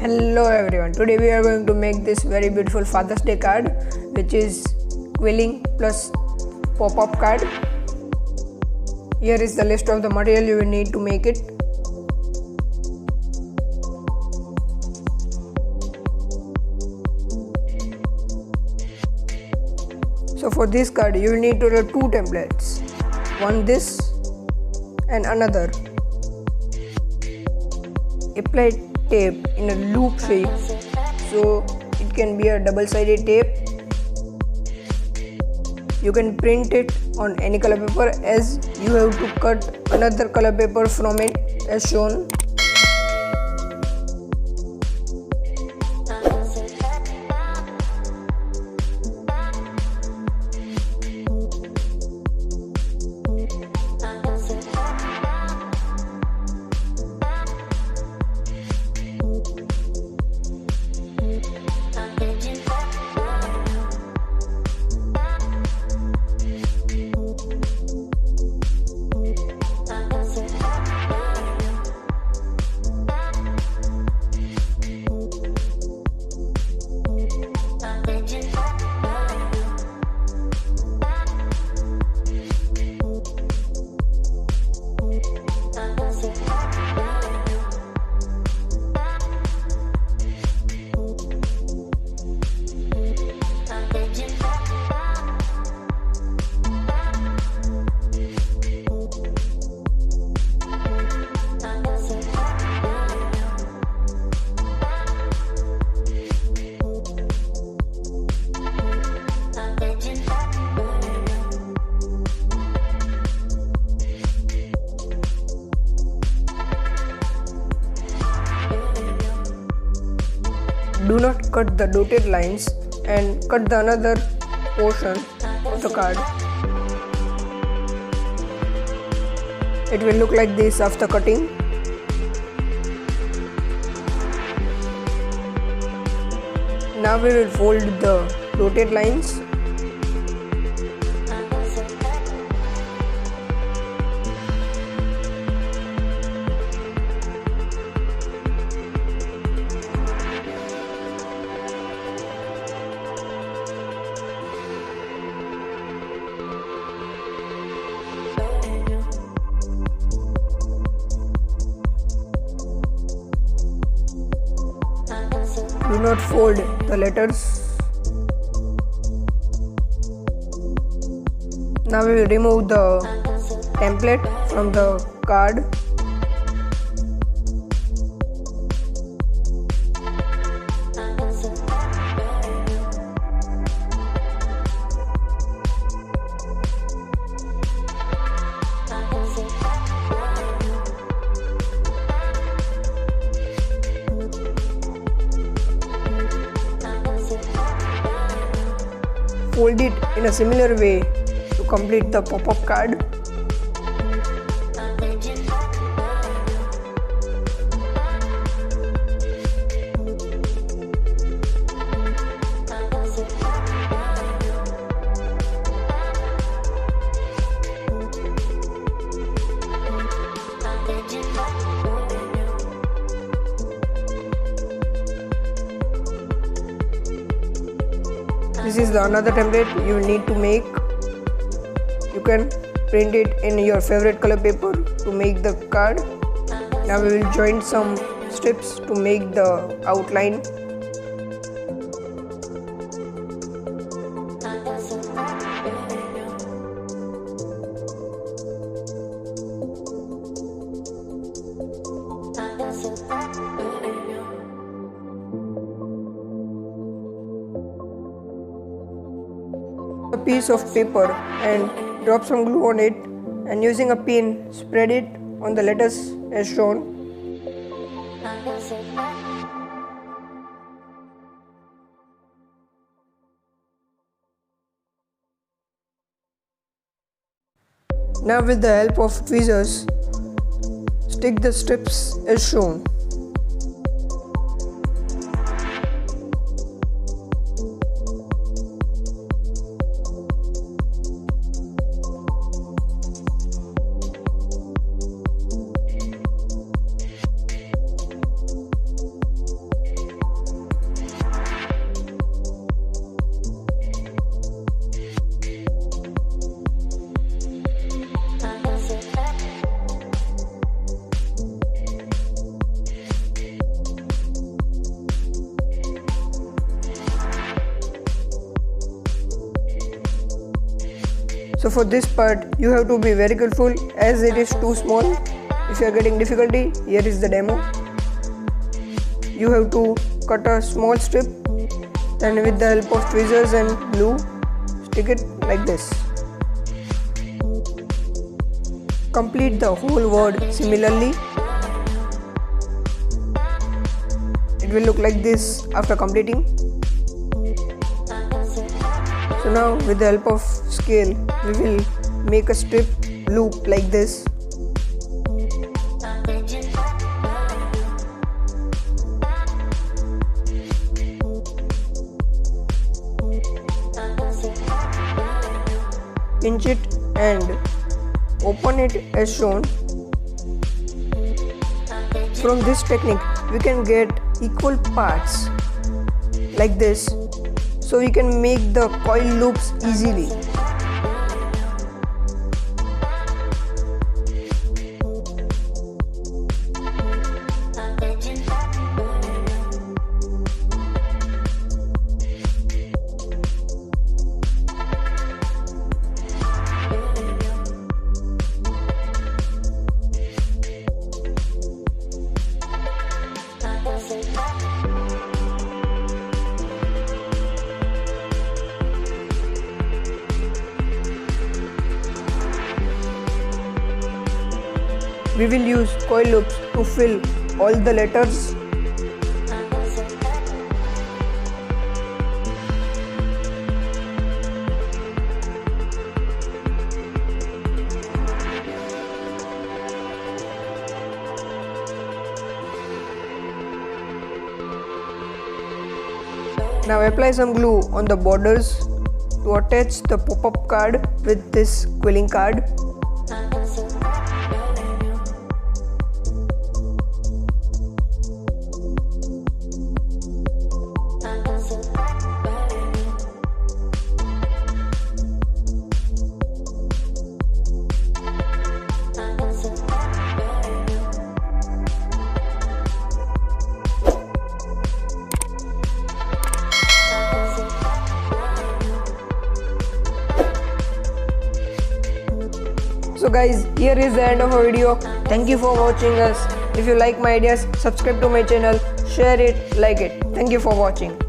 Hello everyone, today we are going to make this very beautiful Father's Day card, which is quilling plus pop-up card. Here is the list of the material you will need to make it. So for this card you will need total 2 templates, one this and another. Apply tape in a loop shape, so it can be a double-sided tape. You can print it on any color paper, as you have to cut another color paper from it as shown. Do not cut the dotted lines and cut the another portion of the card. It will look like this after cutting. Now we will fold the dotted lines. Do not fold the letters. Now we will remove the template from the card. Fold it in a similar way to complete the pop-up card. This is the another template you will need to make. You can print it in your favorite color paper to make the card. Now we will join some strips to make the outline. A piece of paper and drop some glue on it, and using a pin spread it on the letters as shown. Now with the help of tweezers, stick the strips as shown. So for this part you have to be very careful as it is too small. If you are getting difficulty, here is the demo. You have to cut a small strip, then with the help of tweezers and glue stick it like this. Complete the whole word similarly. It will look like this after completing. So now with the help of scale we will make a strip loop like this. Pinch it and open it as shown. From this technique we can get equal parts like this, so we can make the coil loops easily. We will use coil loops to fill all the letters. Now apply some glue on the borders to attach the pop-up card with this quilling card. So guys, here is the end of our video. Thank you for watching us. If you like my ideas, subscribe to my channel, share it, like it. Thank you for watching.